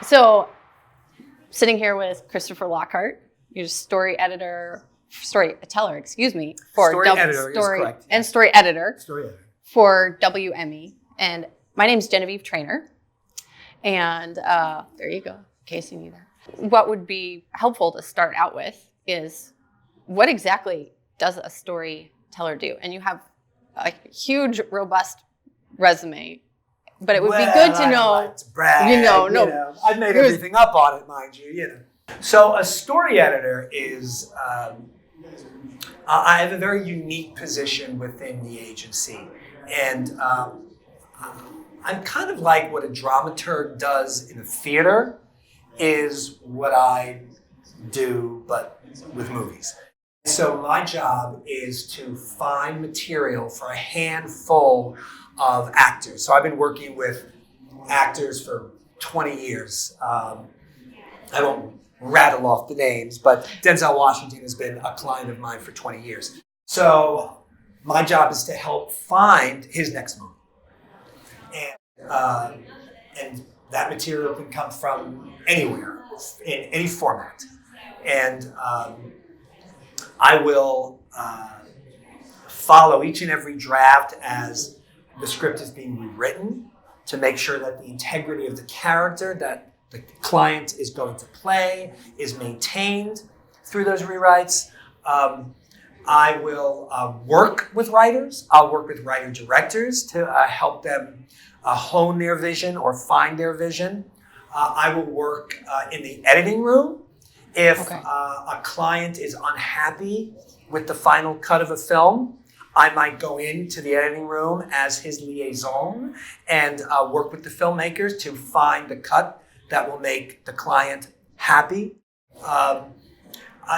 So, sitting here with Christopher Lockhart, you're storyteller, for Story editor is correct. And story editor Story editor. for WME. And my name's Genevieve Trainer. And there you go, in case you need that. What would be helpful to start out with is what exactly does a storyteller do? And you have a huge, robust resume. But it would be good to know. Like to brag, I've made everything up on it, mind you. So a story editor is, I have a very unique position within the agency. And I'm kind of like what a dramaturg does in a theater is what I do, but with movies. So my job is to find material for a handful of actors. So I've been working with actors for 20 years. I won't rattle off the names, but Denzel Washington has been a client of mine for 20 years. So my job is to help find his next movie. And that material can come from anywhere, in any format. And I will follow each and every draft as the script is being rewritten to make sure that the integrity of the character that the client is going to play is maintained through those rewrites. I will work with writers. I'll work with writer-directors to help them hone their vision or find their vision. I will work in the editing room. If a client is unhappy with the final cut of a film, I might go into the editing room as his liaison and work with the filmmakers to find the cut that will make the client happy.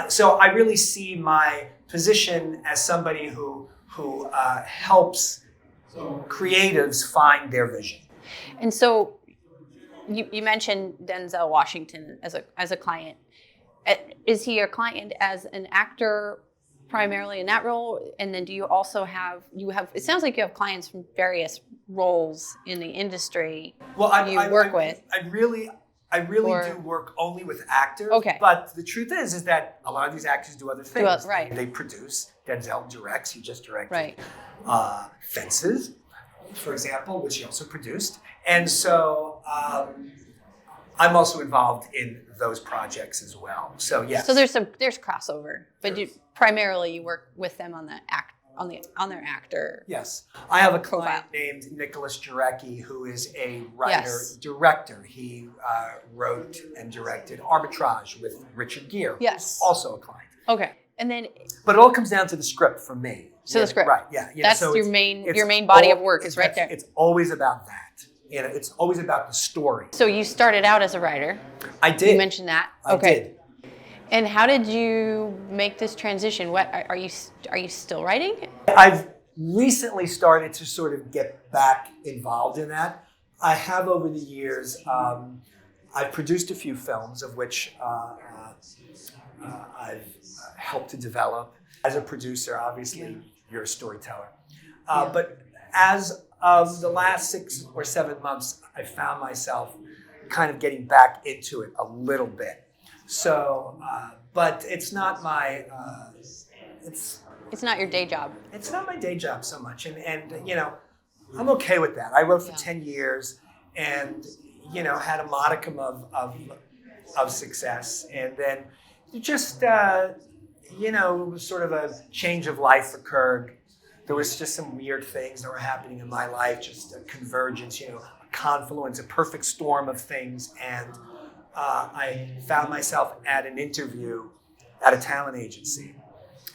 So I really see my position as somebody who helps creatives find their vision. And so you mentioned Denzel Washington as a client. Is he a client as an actor primarily in that role? And then do you also have, it sounds like you have clients from various roles in the industry I work with. I really do work only with actors. Okay. But the truth is that a lot of these actors do other things. Right. They produce. Denzel directs. He just directed Fences, for example, which he also produced. And so I'm also involved in those projects as well. So yes. So there's crossover, but primarily you work with them on on their actor. Yes, I have a client profile. named Nicholas Jarecki, who is a writer-director. He wrote and directed Arbitrage with Richard Gere. Yes, also a client. Okay, and then. But it all comes down to the script for me. So the script, right? Yeah, that's so your main body of work is right there. It's always about that. It's always about the story. So you started out as a writer. I did. You mentioned that. I did. And how did you make this transition? What are you still writing? I've recently started to sort of get back involved in that. I have over the years. I've produced a few films of which I've helped to develop. As a producer, obviously, you're a storyteller. But as of the last 6 or 7 months, I found myself kind of getting back into it a little bit. So, but it's not my, It's not your day job. It's not my day job so much. And I'm okay with that. I wrote for 10 years and, had a modicum of success. And then just, sort of a change of life occurred. There was just some weird things that were happening in my life, just a convergence, a confluence, a perfect storm of things. And I found myself at an interview at a talent agency.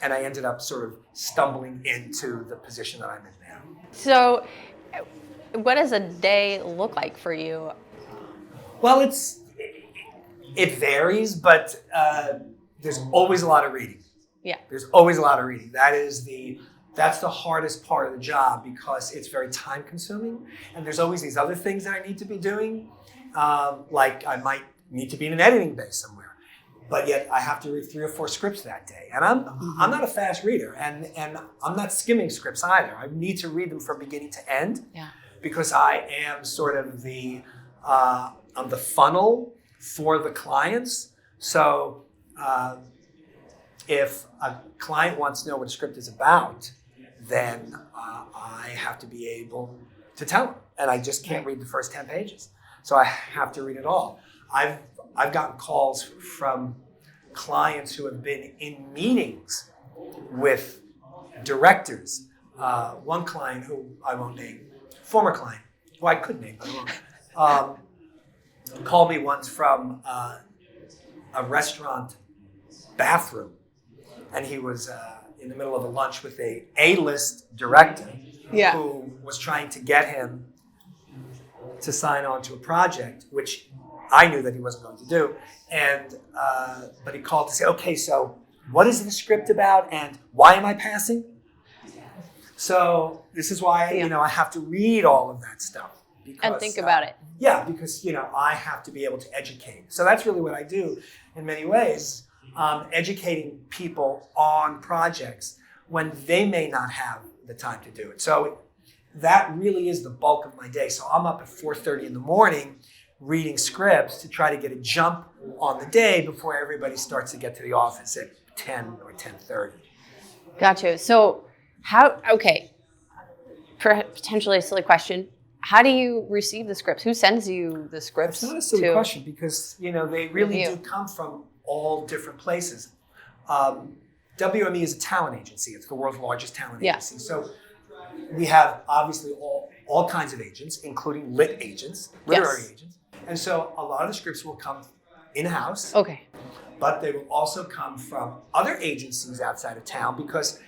And I ended up sort of stumbling into the position that I'm in now. So what does a day look like for you? Well, it varies, but there's always a lot of reading. Yeah. There's always a lot of reading. That's the hardest part of the job because it's very time consuming. And there's always these other things that I need to be doing. Like I might need to be in an editing bay somewhere. But yet I have to read 3 or 4 scripts that day. And I'm not a fast reader. And I'm not skimming scripts either. I need to read them from beginning to end. Yeah. Because I am sort of I'm the funnel for the clients. So if a client wants to know what a script is about, then I have to be able to tell them. And I just can't read the first 10 pages. So I have to read it all. I've gotten calls from clients who have been in meetings with directors. One client who I won't name, former client, who I could name, but I won't, called me once from a restaurant bathroom, and he was in the middle of a lunch with a A-list director who was trying to get him to sign on to a project, which I knew that he wasn't going to do. And but he called to say, okay, so what is the script about, and why am I passing? So this is why I have to read all of that stuff and think about it. Yeah, because I have to be able to educate. So that's really what I do in many ways, educating people on projects when they may not have the time to do it. So that really is the bulk of my day. So I'm up at 4:30 in the morning reading scripts to try to get a jump on the day before everybody starts to get to the office at 10 or 10:30. Gotcha. So potentially a silly question. How do you receive the scripts? Who sends you the scripts? It's not a silly question because, they really do come from all different places. WME is a talent agency. It's the world's largest talent agency. So we have obviously all kinds of agents, including lit agents, literary agents. And so a lot of the scripts will come in-house. Okay. But they will also come from other agencies outside of town because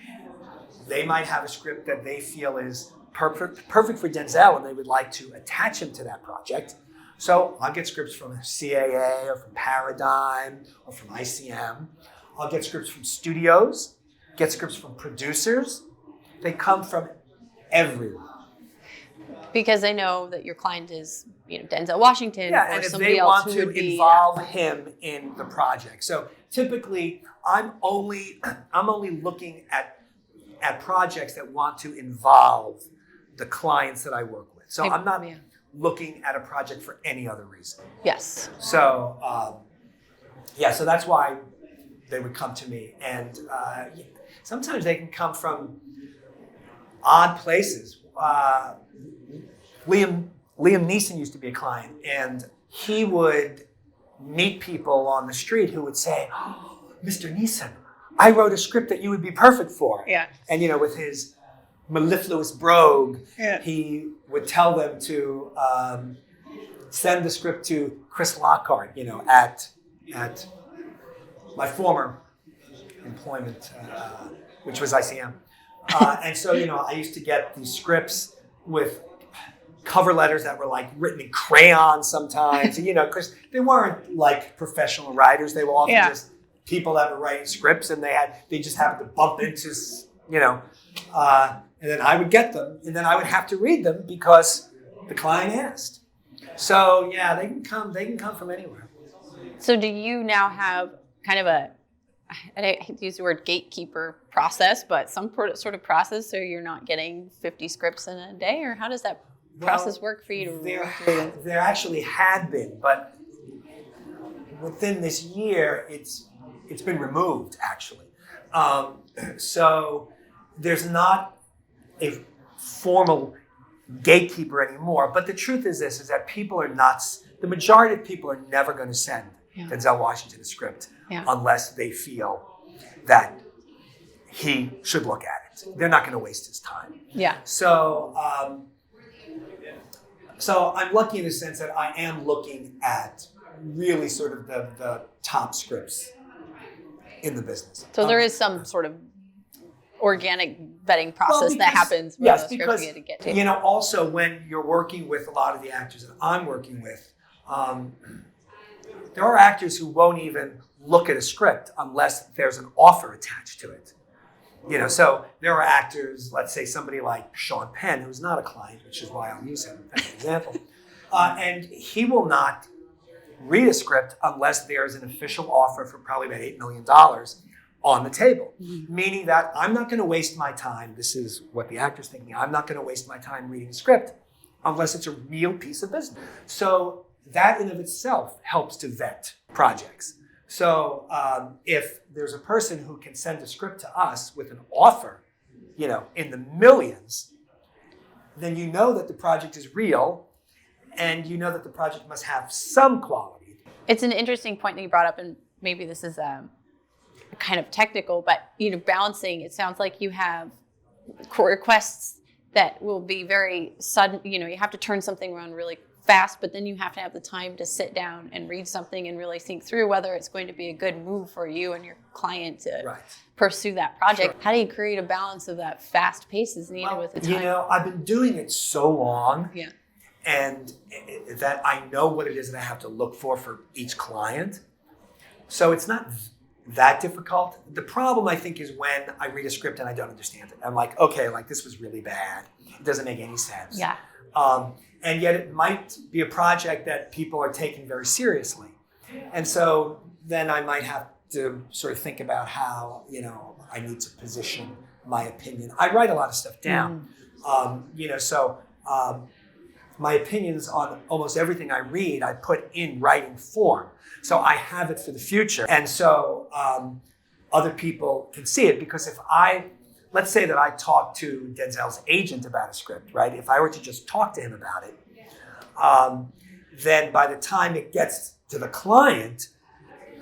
they might have a script that they feel is perfect for Denzel and they would like to attach him to that project. So I'll get scripts from CAA or from Paradigm or from ICM. I'll get scripts from studios, get scripts from producers. They come from everywhere. Because they know that your client is, Denzel Washington or and if somebody they else want who to would be involve him in the project. So typically, I'm only looking at projects that want to involve the clients that I work with. So I'm not looking at a project for any other reason. Yes. So so that's why they would come to me, and sometimes they can come from odd places. Liam Neeson used to be a client, and he would meet people on the street who would say, "Oh, Mr. Neeson, I wrote a script that you would be perfect for." Yeah. And with his mellifluous brogue, he would tell them to send the script to Chris Lockhart, at my former employment, which was ICM. And so, I used to get these scripts with cover letters that were written in crayon sometimes, because they weren't like professional writers. They were often just people that were writing scripts, and they just happened to bump into, and then I would get them, and then I would have to read them because the client asked. So they can come from anywhere. So do you now have kind of I hate to use the word gatekeeper process, but some sort of process so you're not getting 50 scripts in a day? Or how does that process work for you to work through them? There actually had been, but within this year, it's been removed, actually. So there's not a formal gatekeeper anymore. But the truth is this, is that people are nuts. The majority of people are never going to send Denzel Washington a script unless they feel that he should look at it. They're not going to waste his time. Yeah. So I'm lucky in the sense that I am looking at really sort of the top scripts in the business. So there is some sort of organic vetting process that happens for those scripts you get to. Also when you're working with a lot of the actors that I'm working with, there are actors who won't even look at a script unless there's an offer attached to it. So there are actors, let's say somebody like Sean Penn, who's not a client, which is why I'll use him as an example, and he will not read a script unless there's an official offer for probably about $8 million on the table, meaning that I'm not going to waste my time. This is what the actor's thinking. I'm not going to waste my time reading a script unless it's a real piece of business. So that in of itself helps to vet projects. So if there's a person who can send a script to us with an offer, in the millions, then you know that the project is real, and you know that the project must have some quality. It's an interesting point that you brought up, and maybe this is kind of technical, but balancing. It sounds like you have requests that will be very sudden. You have to turn something around really fast, but then you have to have the time to sit down and read something and really think through whether it's going to be a good move for you and your client to pursue that project. Sure. How do you create a balance of that fast pace is needed with the time? I've been doing it so long, yeah, and that I know what it is that I have to look for each client. So it's not that difficult. The problem, I think, is when I read a script and I don't understand it. I'm like, okay, this was really bad. It doesn't make any sense. Yeah. And yet it might be a project that people are taking very seriously. And so then I might have to sort of think about how, I need to position my opinion. I write a lot of stuff down. My opinions on almost everything I read, I put in writing form. So I have it for the future. And so other people can see it, because let's say that I talk to Denzel's agent about a script, right? If I were to just talk to him about it, then by the time it gets to the client,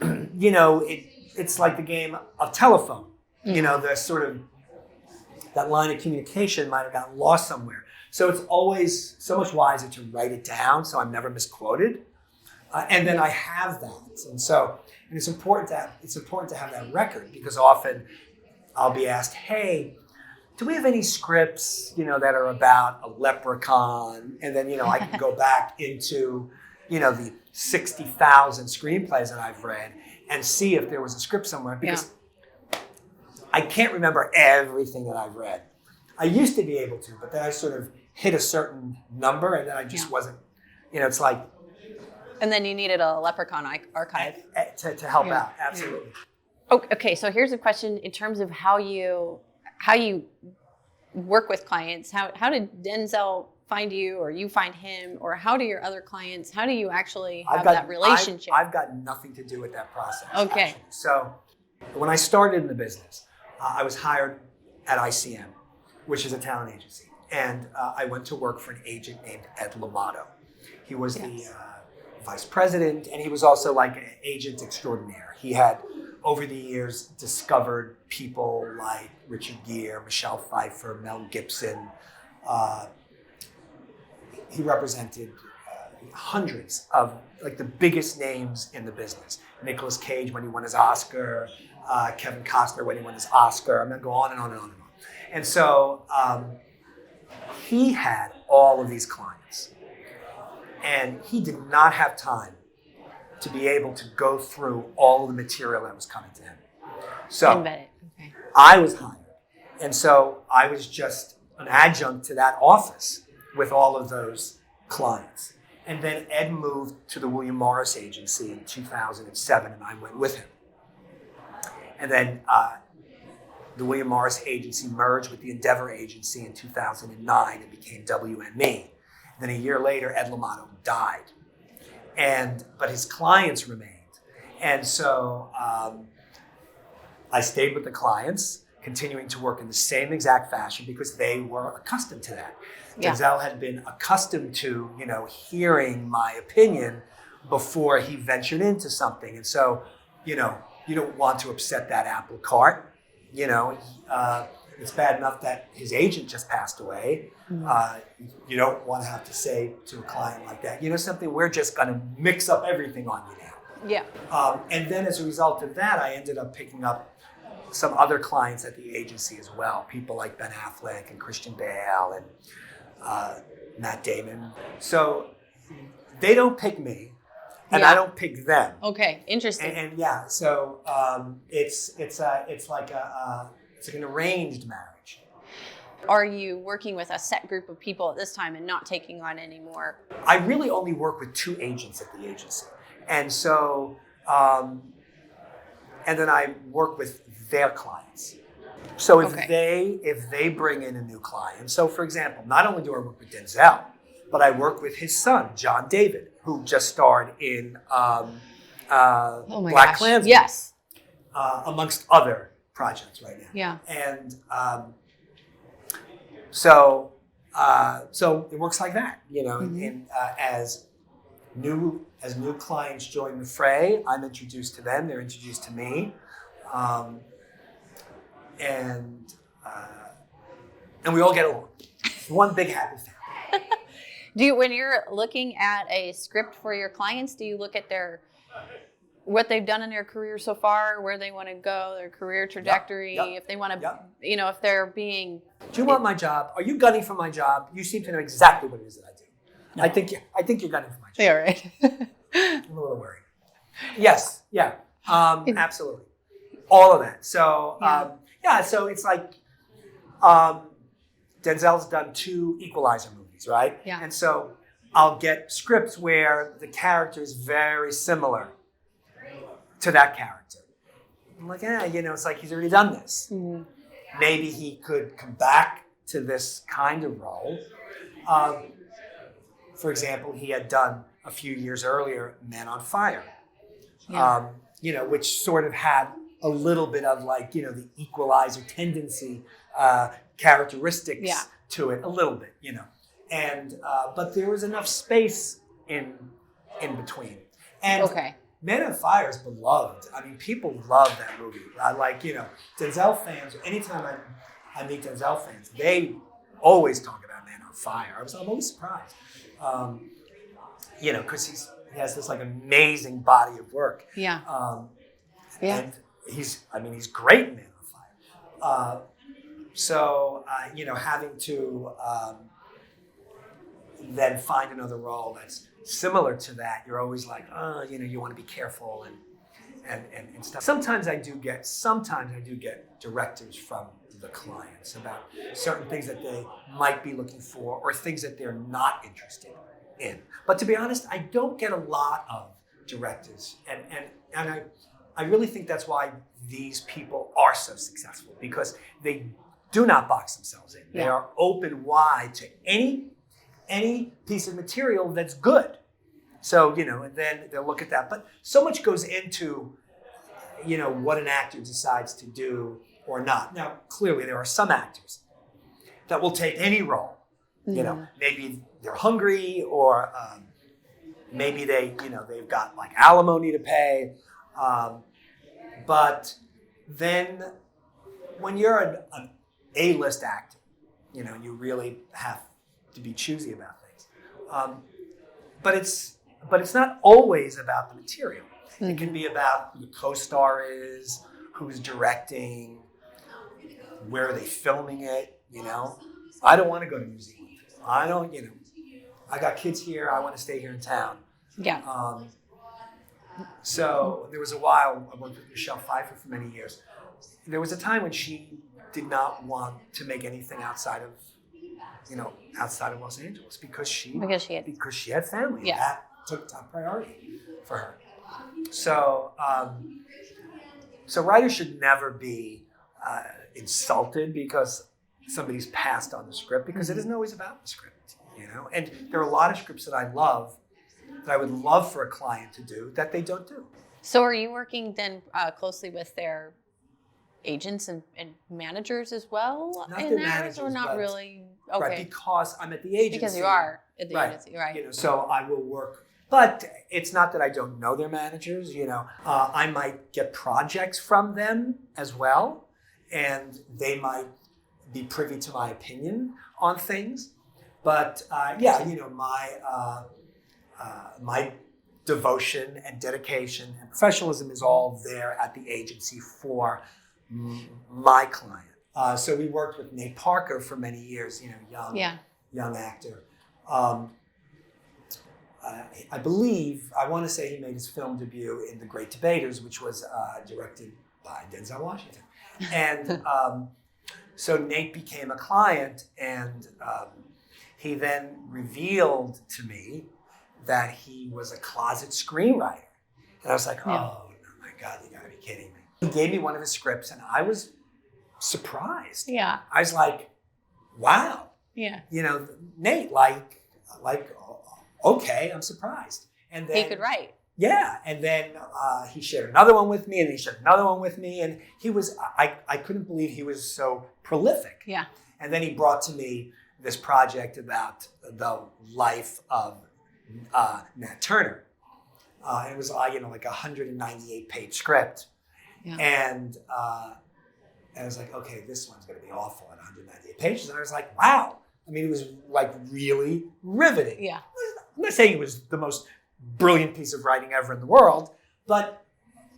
it's like the game of telephone. The sort of, that line of communication might have gotten lost somewhere. So it's always so much wiser to write it down so I'm never misquoted. And then I have that. And it's important to have that record, because often I'll be asked, hey, do we have any scripts, that are about a leprechaun? And then, I can go back into, the 60,000 screenplays that I've read and see if there was a script somewhere, because I can't remember everything that I've read. I used to be able to, but then I sort of hit a certain number, and then I just wasn't, it's like. And then you needed a leprechaun archive. To help out, absolutely. Okay, so here's a question in terms of how you work with clients. How did Denzel find you, or you find him, or how do your other clients, how do you actually have that relationship? I've got nothing to do with that process. Okay. Actually. So when I started in the business, I was hired at ICM, which is a talent agency. And I went to work for an agent named Ed Lamato. He was the vice president, and he was also like an agent extraordinaire. He had, over the years, discovered people like Richard Gere, Michelle Pfeiffer, Mel Gibson. He represented hundreds of the biggest names in the business. Nicolas Cage when he won his Oscar, Kevin Costner when he won his Oscar. I'm going to go on and on and on and on. And so he had all of these clients, and he did not have time to be able to go through all of the material that was coming to him. So I was hired, and so I was just an adjunct to that office with all of those clients. And then Ed moved to the William Morris Agency in 2007, and I went with him. And then the William Morris Agency merged with the Endeavor Agency in 2009 and became WME. Then a year later, Ed Lamato died, but his clients remained. And so I stayed with the clients, continuing to work in the same exact fashion, because they were accustomed to that. Denzel had been accustomed to, hearing my opinion before he ventured into something. And so, you don't want to upset that apple cart. It's bad enough that his agent just passed away. You don't want to have to say to a client like that, something, we're just going to mix up everything on you now. Yeah. And then as a result of that, I ended up picking up some other clients at the agency as well. People like Ben Affleck and Christian Bale and Matt Damon. So they don't pick me, and I don't pick them. Okay, interesting. And so it's like an arranged marriage. Are you working with a set group of people at this time and not taking on any more? I really only work with 2 agents at the agency, and so and then I work with their clients. So if they bring in a new client, so for example, not only do I work with Denzel, but I work with his son, John David, who just starred in Oh my Black gosh. Klansman, Yes. amongst other projects right now. Yeah. And so it works like that, you know. And as new clients join the fray, I'm introduced to them. They're introduced to me, and we all get along. It's one big happy family. When you're looking at a script for your clients, do you look at what they've done in their career so far, where they want to go, their career trajectory, if they want to, if they're being... Do you want my job? Are you gunning for my job? You seem to know exactly what it is that I do. No. I think you're gunning for my job. Yeah, right. I'm a little worried. Yes, yeah, absolutely. All of that. So, so it's like Denzel's done 2 Equalizer movies, right? Yeah. And so I'll get scripts where the character is very similar to that character. I'm like, it's like he's already done this. Mm-hmm. Maybe he could come back to this kind of role. For example, he had done a few years earlier Man on Fire, which sort of had a little bit of like, the Equalizer tendency, characteristics to it, a little bit, And but there was enough space in between. And Man on Fire is beloved. I mean, people love that movie. Denzel fans, anytime I meet Denzel fans, they always talk about Man on Fire. I'm always surprised. Because he has this like amazing body of work. Yeah. And he's great in Man on Fire. Having to then find another role that's similar to that, you're always like, you want to be careful and stuff. Sometimes I do get directors from the clients about certain things that they might be looking for or things that they're not interested in. But to be honest, I don't get a lot of directors, and I really think that's why these people are so successful, because they do not box themselves in. They are open wide to any piece of material that's good. So, and then they'll look at that. But so much goes into, what an actor decides to do or not. Now, clearly there are some actors that will take any role. Mm-hmm. Maybe they're hungry, or maybe they've got like alimony to pay. But then when you're an A-list actor, you really have to be choosy about things. But it's not always about the material. Mm-hmm. It can be about who the co-star is, who's directing, where are they filming it, I don't want to go to New Zealand. I don't, I got kids here. I want to stay here in town. Yeah. So there was a while, I worked with Michelle Pfeiffer for many years. There was a time when she did not want to make anything outside of Los Angeles because she had family. Yeah. That took top priority for her. So writers should never be insulted because somebody's passed on the script, because it isn't always about the script, And there are a lot of scripts that I love, that I would love for a client to do, that they don't do. So are you working then closely with their agents and managers as well? Not the managers, or not really? Okay. Right, because I'm at the agency. Because you are at the agency, right? So I will work, but it's not that I don't know their managers. I might get projects from them as well, and they might be privy to my opinion on things. But my devotion and dedication and professionalism is all there at the agency for my client. So we worked with Nate Parker for many years, young actor. I believe, I want to say he made his film debut in The Great Debaters, which was directed by Denzel Washington. And so Nate became a client, and he then revealed to me that he was a closet screenwriter. And I was like, oh my God, you gotta be kidding me. He gave me one of his scripts, and I was surprised. Yeah. I was like, wow. Yeah. Nate, like, okay, I'm surprised. And then He could write. yeah, and then he shared another one with me, and he shared another one with me, and he was I couldn't believe he was so prolific. Yeah. And then he brought to me this project about the life of Nat Turner. And it was like a 198-page script. Yeah. And I was like, okay, this one's going to be awful at 198 pages. And I was like, wow. I mean, it was like really riveting. Yeah. I'm not saying it was the most brilliant piece of writing ever in the world, but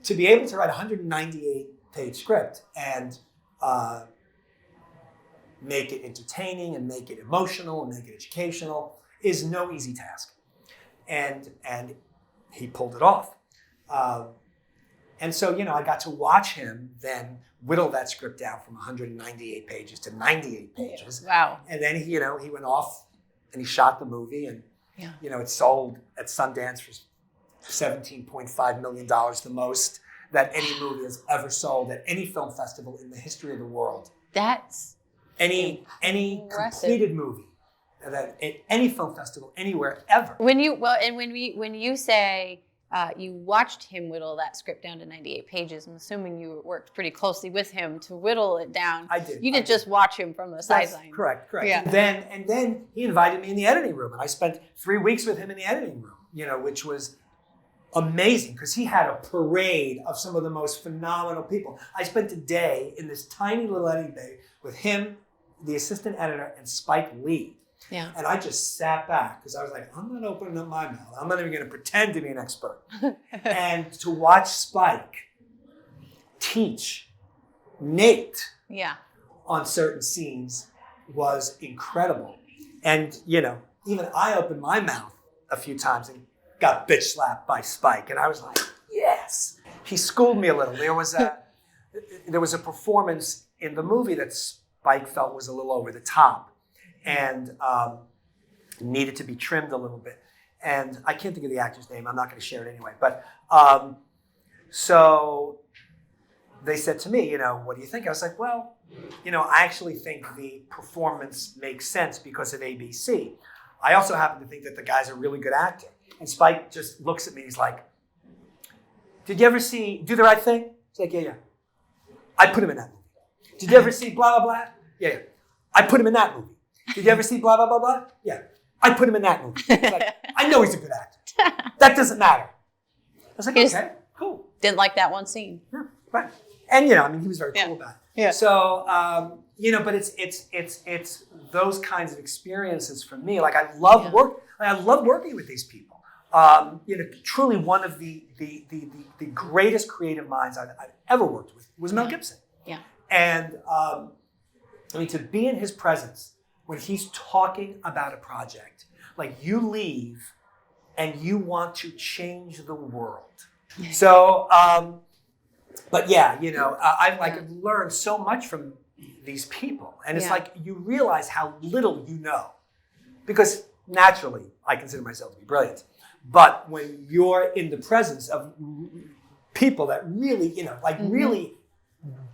to be able to write a 198-page script and make it entertaining and make it emotional and make it educational is no easy task. And he pulled it off. And so, I got to watch him then whittle that script down from 198 pages to 98 pages. Wow. And then he went off and he shot the movie, and it sold at Sundance for $17.5 million, the most that any movie has ever sold at any film festival in the history of the world. That's any impressive. completed movie that at any film festival anywhere ever. When you say you watched him whittle that script down to 98 pages, I'm assuming you worked pretty closely with him to whittle it down. I did. You didn't just watch him from the sideline. Correct. Yeah. And then he invited me in the editing room, and I spent 3 weeks with him in the editing room, which was amazing because he had a parade of some of the most phenomenal people. I spent a day in this tiny little editing bay with him, the assistant editor, and Spike Lee. Yeah. And I just sat back because I was like, I'm not opening up my mouth. I'm not even going to pretend to be an expert. And to watch Spike teach Nate on certain scenes was incredible. And, even I opened my mouth a few times and got bitch slapped by Spike. And I was like, yes. He schooled me a little. There was a performance in the movie that Spike felt was a little over the top and needed to be trimmed a little bit. And I can't think of the actor's name. I'm not going to share it anyway. But so they said to me, what do you think? I was like, well, I actually think the performance makes sense because of ABC. I also happen to think that the guy's a really good actor. And Spike just looks at me. He's like, did you ever see Do the Right Thing? He's like, yeah. I put him in that movie. Did you ever see blah, blah, blah? Yeah. I put him in that movie. Did you ever see blah, blah, blah, blah? Yeah. I put him in that movie. He's like, I know he's a good actor. That doesn't matter. I was like, okay, cool. Didn't like that one scene. Yeah, right. And, he was very cool about it. Yeah. So, but it's those kinds of experiences for me. Like I love working with these people. Truly one of the greatest creative minds I've ever worked with was Mel Gibson. Yeah. And to be in his presence when he's talking about a project, like you leave and you want to change the world. So, but yeah, I've learned so much from these people. And it's like you realize how little you know. Because naturally, I consider myself to be brilliant. But when you're in the presence of people that really, really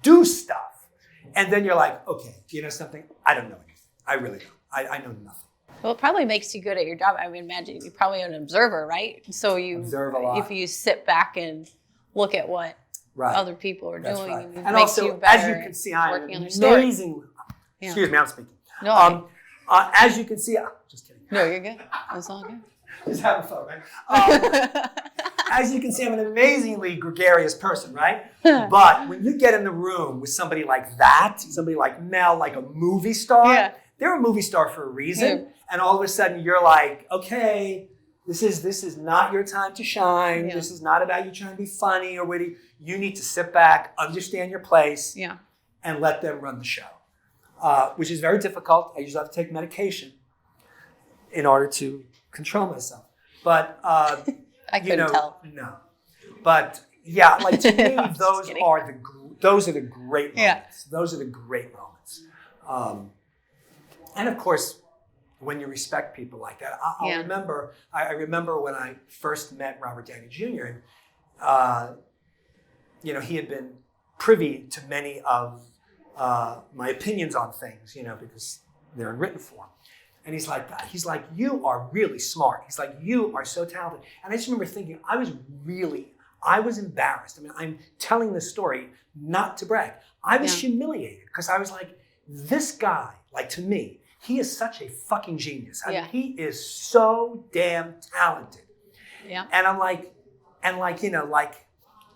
do stuff, and then you're like, okay, something? I don't know anything. I really don't. I know nothing. Well, it probably makes you good at your job. I mean, imagine you're probably an observer, right? So you observe a lot. If you sit back and look at what other people are doing, right. it and makes also, you better as you can see, I'm working on your story. amazing. Yeah. Excuse me, I'm speaking. No, as you can see, just kidding. No, you're good. That's all good. Just having fun, right? As you can see, I'm an amazingly gregarious person, right? But when you get in the room with somebody like that, somebody like Mel, like a movie star, they're a movie star for a reason. And all of a sudden you're like, okay, this is not your time to shine. This is not about you trying to be funny or witty. You need to sit back, understand your place, and let them run the show, which is very difficult. I usually have to take medication in order to control myself. But, I couldn't tell. No. But, yeah, like to me, those are the great moments. Yeah. Those are the great moments. And, of course, when you respect people like that. I remember when I first met Robert Downey Jr. and, he had been privy to many of my opinions on things, because they're in written form. And he's like, you are really smart. He's like, you are so talented. And I just remember thinking, I was embarrassed. I mean, I'm telling this story not to brag. I was humiliated because I was like, this guy, like to me, he is such a fucking genius. I mean, he is so damn talented. Yeah. And I'm like,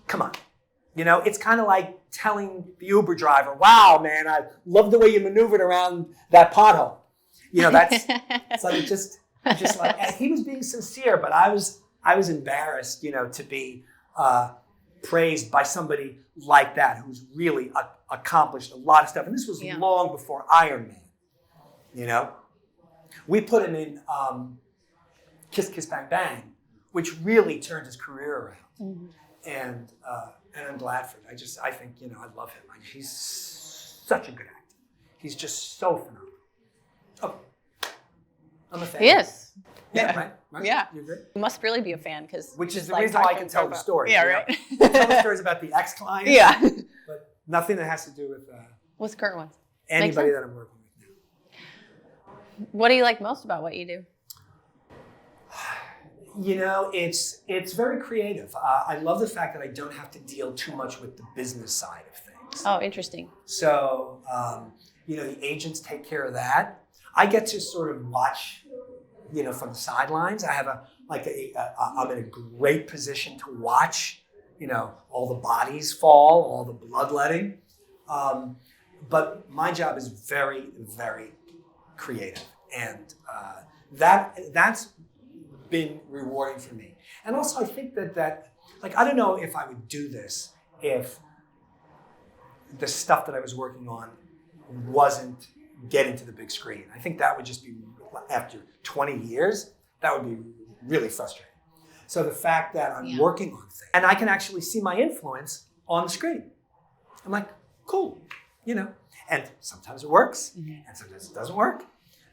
come on. It's kind of like telling the Uber driver, wow, man, I love the way you maneuvered around that pothole. That's it's like just like, and he was being sincere, but I was embarrassed, to be praised by somebody like that who's really accomplished a lot of stuff. And this was long before Iron Man. We put him in Kiss Kiss Bang Bang, which really turned his career around. Mm-hmm. And I'm glad for it. I think, I love him. He's such a good actor. He's just so phenomenal. Oh, I'm a fan. Yes. Yeah, right? Yeah. You agree? You must really be a fan because... Which is the reason why I can tell the story. Yeah, right. I tell the stories about the ex-clients. Yeah. But nothing that has to do with... What's current ones? Anybody that I'm working with now. What do you like most about what you do? It's very creative. I love the fact that I don't have to deal too much with the business side of things. Oh, interesting. So, the agents take care of that. I get to sort of watch, from the sidelines. I have I'm in a great position to watch, all the bodies fall, all the bloodletting. But my job is very, very creative. And that's been rewarding for me. And also I think that I don't know if I would do this if the stuff that I was working on wasn't getting to the big screen. I think that would just be, after 20 years, that would be really frustrating. So the fact that I'm working on things and I can actually see my influence on the screen. I'm like, cool, and sometimes it works and sometimes it doesn't work.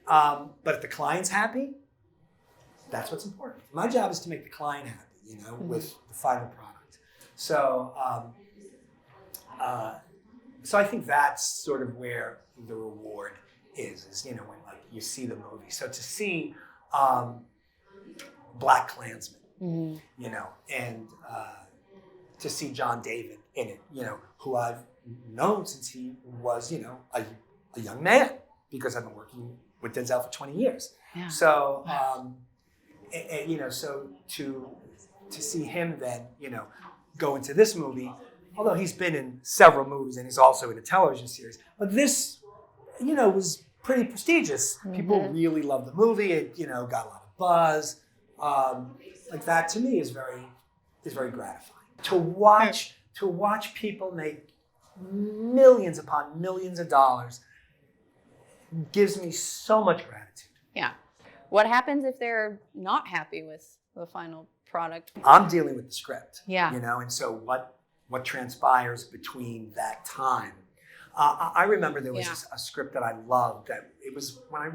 But if the client's happy, that's what's important. My job is to make the client happy, with the final product. So, so I think that's sort of where the reward is when you see the movie. So to see Black Klansman, and to see John David in it, who I've known since he was, a young man, because I've been working with Denzel for 20 years. Yeah. So, so to see him then, go into this movie, although he's been in several movies and he's also in a television series, but this, was pretty prestigious. Mm-hmm. People really loved the movie. It, got a lot of buzz. That to me is very gratifying. To watch people make millions upon millions of dollars gives me so much gratitude. Yeah. What happens if they're not happy with the final product? I'm dealing with the script. Yeah. And so what transpires between that time. I remember there was a script that I loved that it was when I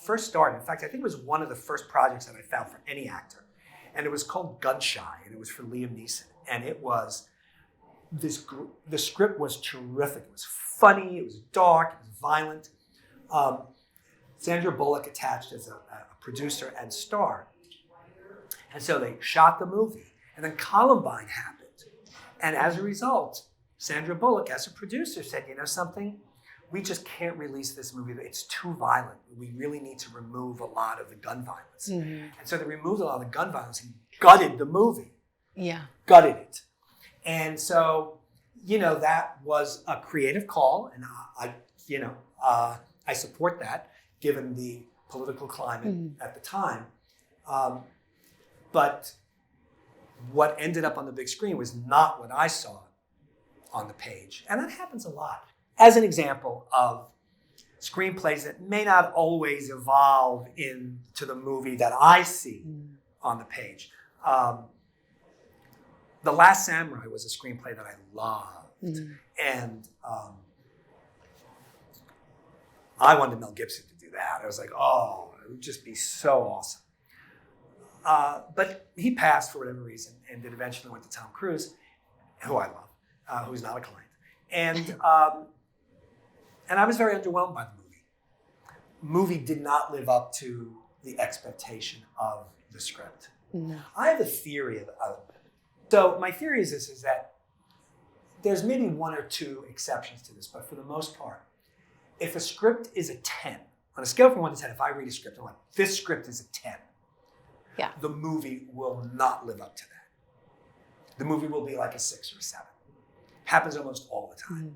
first started. In fact, I think it was one of the first projects that I found for any actor. And it was called Gun Shy, and it was for Liam Neeson. And it was the script was terrific. It was funny, it was dark, it was violent. Sandra Bullock attached as a producer and star. And so they shot the movie. And then Columbine happened. And as a result, Sandra Bullock, as a producer, said, something? We just can't release this movie. It's too violent. We really need to remove a lot of the gun violence. Mm-hmm. And so they removed a lot of the gun violence and gutted the movie. Yeah. Gutted it. And so, that was a creative call. And I support that, given the political climate at the time. But what ended up on the big screen was not what I saw on the page. And that happens a lot. As an example of screenplays that may not always evolve into the movie that I see on the page. The Last Samurai was a screenplay that I loved. And I wanted Mel Gibson to do that. I was like, oh, it would just be so awesome. But he passed for whatever reason, and it eventually went to Tom Cruise, who I love, who's not a client. And I was very underwhelmed by the movie. movie did not live up to the expectation of the script. No. I have a theory so my theory is this, is that there's maybe one or two exceptions to this, but for the most part, if a script is a 10, on a scale from 1 to 10, if I read a script, I'm like, this script is a 10. Yeah. The movie will not live up to that. The movie will be like a 6 or a 7. Happens almost all the time.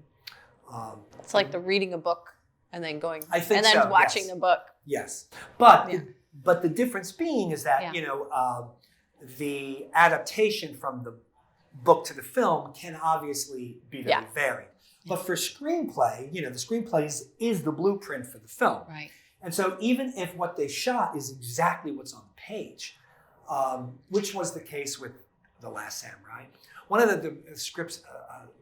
It's like the reading a book and then going, I think and then so, watching yes. the book. Yes, but Yeah. but the difference being is that Yeah. The adaptation from the book to the film can obviously be very varied. But for screenplay, the screenplay is the blueprint for the film. Right. And so even if what they shot is exactly what's on the page, which was the case with The Last Samurai, one of the scripts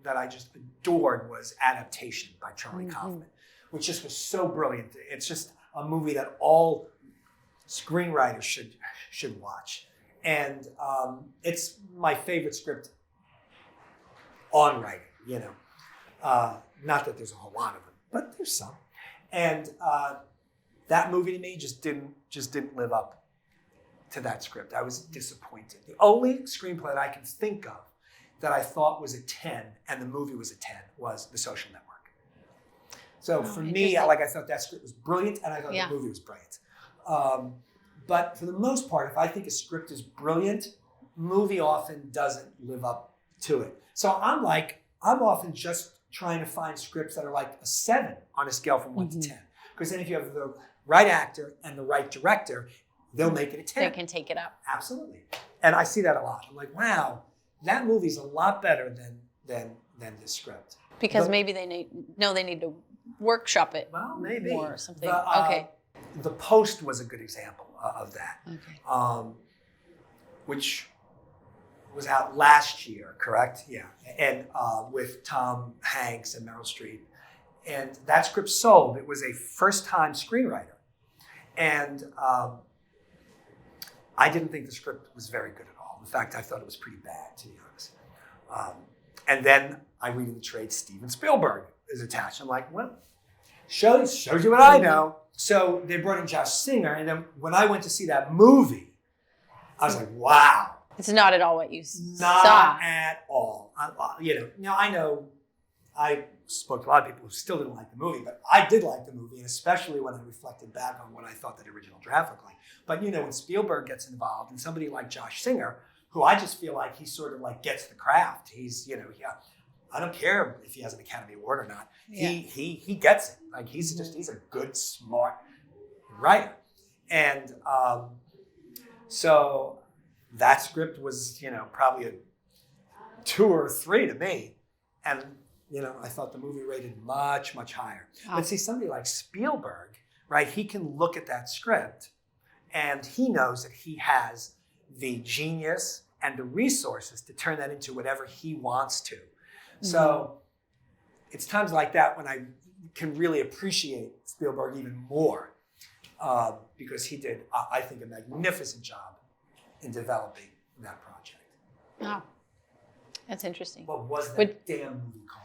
that I just adored was Adaptation by Charlie Kaufman, which just was so brilliant. It's just a movie that all screenwriters should watch. And it's my favorite script on writing, not that there's a whole lot of them, but there's some. And that movie to me just didn't live up to that script. I was disappointed. The only screenplay that I can think of that I thought was a 10 and the movie was a 10 was The Social Network. So for me, I thought that script was brilliant and I thought the movie was brilliant. But for the most part, if I think a script is brilliant, movie often doesn't live up to it. So I'm often just trying to find scripts that are like a 7 on a scale from 1 to 10. Because then if you have the right actor and the right director, they'll make it a 10. They can take it up. Absolutely. And I see that a lot. I'm like, wow, that movie's a lot better than this script. Because maybe they need to workshop it maybe. more or something. Okay. The Post was a good example of that. Okay. Which was out last year, correct? Yeah. And with Tom Hanks and Meryl Streep. And that script sold. It was a first-time screenwriter. And I didn't think the script was very good at all. In fact, I thought it was pretty bad, to be honest. And then I read in the trade Steven Spielberg is attached. I'm like, well, shows you what I know. So they brought in Josh Singer. And then when I went to see that movie, I was like, wow. It's not at all what you Not saw. at all. I know I spoke to a lot of people who still didn't like the movie, but I did like the movie, and especially when I reflected back on what I thought that original draft looked like. But when Spielberg gets involved, and somebody like Josh Singer, who I just feel like he sort of like gets the craft. He's, I don't care if he has an Academy Award or not. Yeah. He gets it. Like he's a good, smart writer. And so that script was, probably a 2 or 3 to me. And, I thought the movie rated much, much higher. Wow. But see, somebody like Spielberg, right, he can look at that script and he knows that he has the genius and the resources to turn that into whatever he wants to. Mm-hmm. So it's times like that when I can really appreciate Spielberg even more because he did, I think, a magnificent job in developing that project. Wow. That's interesting. What was that damn movie called?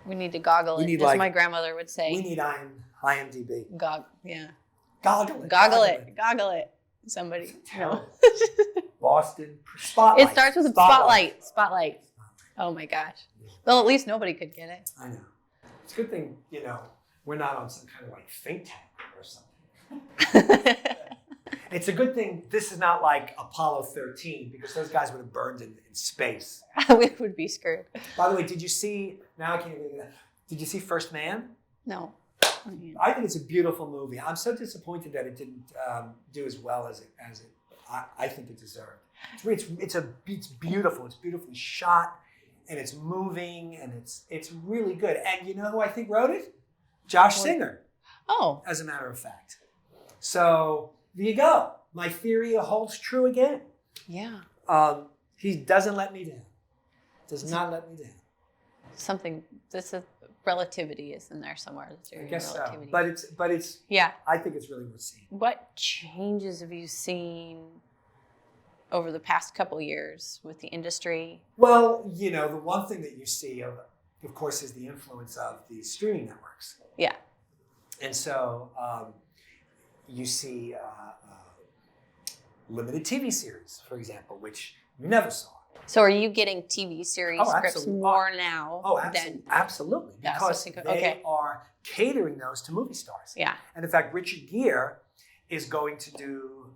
We need to goggle it, as my grandmother would say. We need IMDb. Goggle it. Somebody. No. Boston Spotlight. It starts with Spotlight. Oh my gosh. Well, at least nobody could get it. I know. It's a good thing, we're not on some kind of like think tank or something. It's a good thing this is not like Apollo 13 because those guys would have burned in space. We would be screwed. By the way, did you see, now I can't even think of that. Did you see First Man? No. I think it's a beautiful movie. I'm so disappointed that it didn't do as well as I think it deserved. It's beautiful. It's beautifully shot, and it's moving, and it's really good. And you know who I think wrote it? Josh Singer. Oh. As a matter of fact. So there you go. My theory holds true again. Yeah. He doesn't let me down. Does not let me down. This is relativity is in there somewhere. I guess relativity. So. But it's. Yeah. I think it's really worth seeing. What changes have you seen over the past couple years with the industry? Well, the one thing that you see, of course, is the influence of the streaming networks. Yeah. And so you see limited TV series, for example, which you never saw. So are you getting TV series scripts more now than... Absolutely. Because they are catering those to movie stars. Yeah. And in fact, Richard Gere is going to do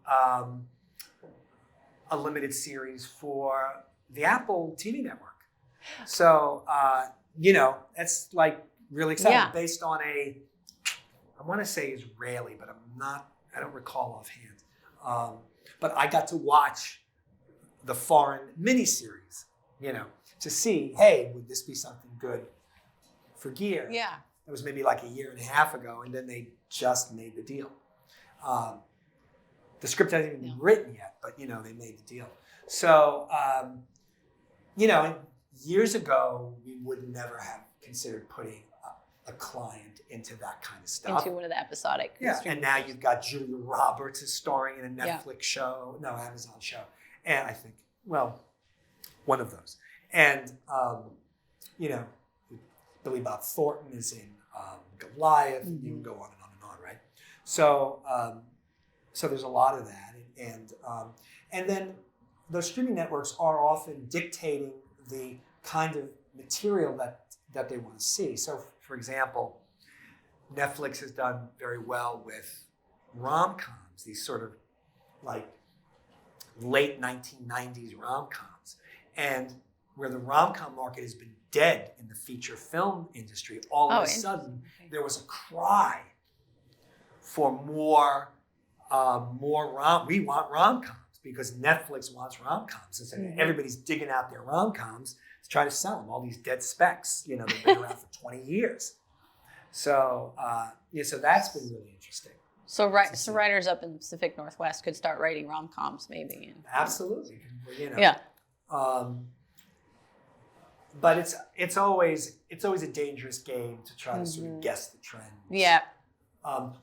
a limited series for the Apple TV network. So, that's like really exciting. Based on I want to say Israeli, but I don't recall offhand. But I got to watch the foreign miniseries, to see, hey, would this be something good for Gere? Yeah. It was maybe like a year and a half ago, and then they just made the deal. The script hasn't even been written yet, but, they made the deal. So, years ago, we would never have considered putting a client into that kind of stuff. Into one of the episodic. Yeah, and now you've got Julia Roberts is starring in a Netflix show, Amazon show. And I think, one of those. And, Billy Bob Thornton is in Goliath, and you can go on and on, right? So, so there's a lot of that. And then those streaming networks are often dictating the kind of material that they want to see. So, for example, Netflix has done very well with rom-coms, these sort of like late 1990s rom-coms. And where the rom-com market has been dead in the feature film industry, all of a sudden there was a cry for more we want rom-coms because Netflix wants rom-coms. And so everybody's digging out their rom-coms to try to sell them, all these dead specs, they've been around for 20 years. So, so that's been really interesting. So writers up in the Pacific Northwest could start writing rom-coms maybe. Absolutely. Yeah. But it's always a dangerous game to try to sort of guess the trends. Yeah.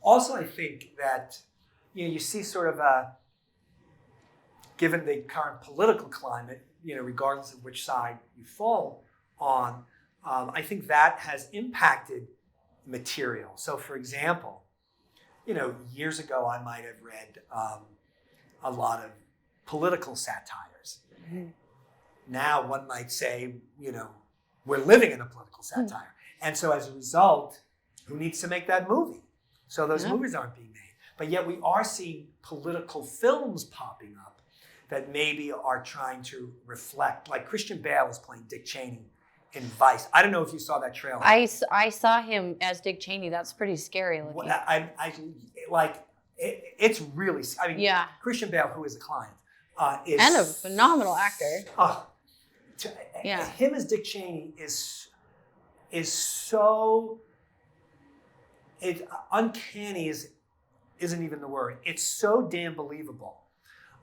Also, I think that you see sort of given the current political climate, regardless of which side you fall on, I think that has impacted material. So, for example, years ago I might have read a lot of political satires. Now one might say, we're living in a political satire. And so as a result, who needs to make that movie? So those movies aren't being made. But yet we are seeing political films popping up that maybe are trying to reflect, like Christian Bale is playing Dick Cheney in Vice. I don't know if you saw that trailer. I saw him as Dick Cheney. That's pretty scary looking. It's really, Christian Bale, who is a client, is... And a phenomenal actor. Him as Dick Cheney is so... uncanny isn't even the word. It's so damn believable.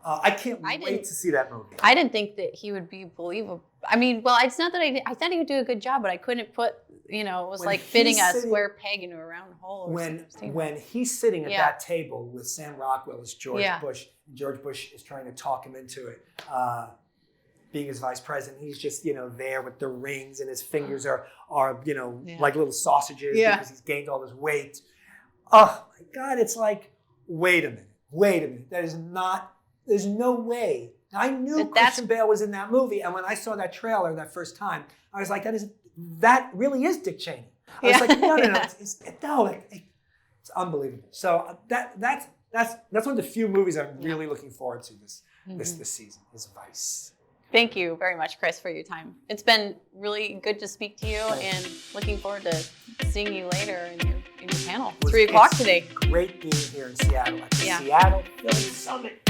I can't wait to see that movie. I didn't think that he would be believable. I mean, it's not that I thought he would do a good job, but I couldn't put, it was like fitting a square peg into a round hole. When he's sitting at that table with Sam Rockwell as George Bush, and George Bush is trying to talk him into it, being his vice president, he's just, there with the rings and his fingers are like little sausages because he's gained all this weight. Oh my God, it's like, wait a minute. There's no way. I knew Christian Bale was in that movie, and when I saw that trailer that first time, I was like, that really is Dick Cheney. I was like, no, it's unbelievable. So that's one of the few movies I'm really looking forward to this season is Vice. Thank you very much, Chris, for your time. It's been really good to speak to you, and looking forward to seeing you later in your panel. 3 o'clock today. Great being here in Seattle at the Seattle Film Summit.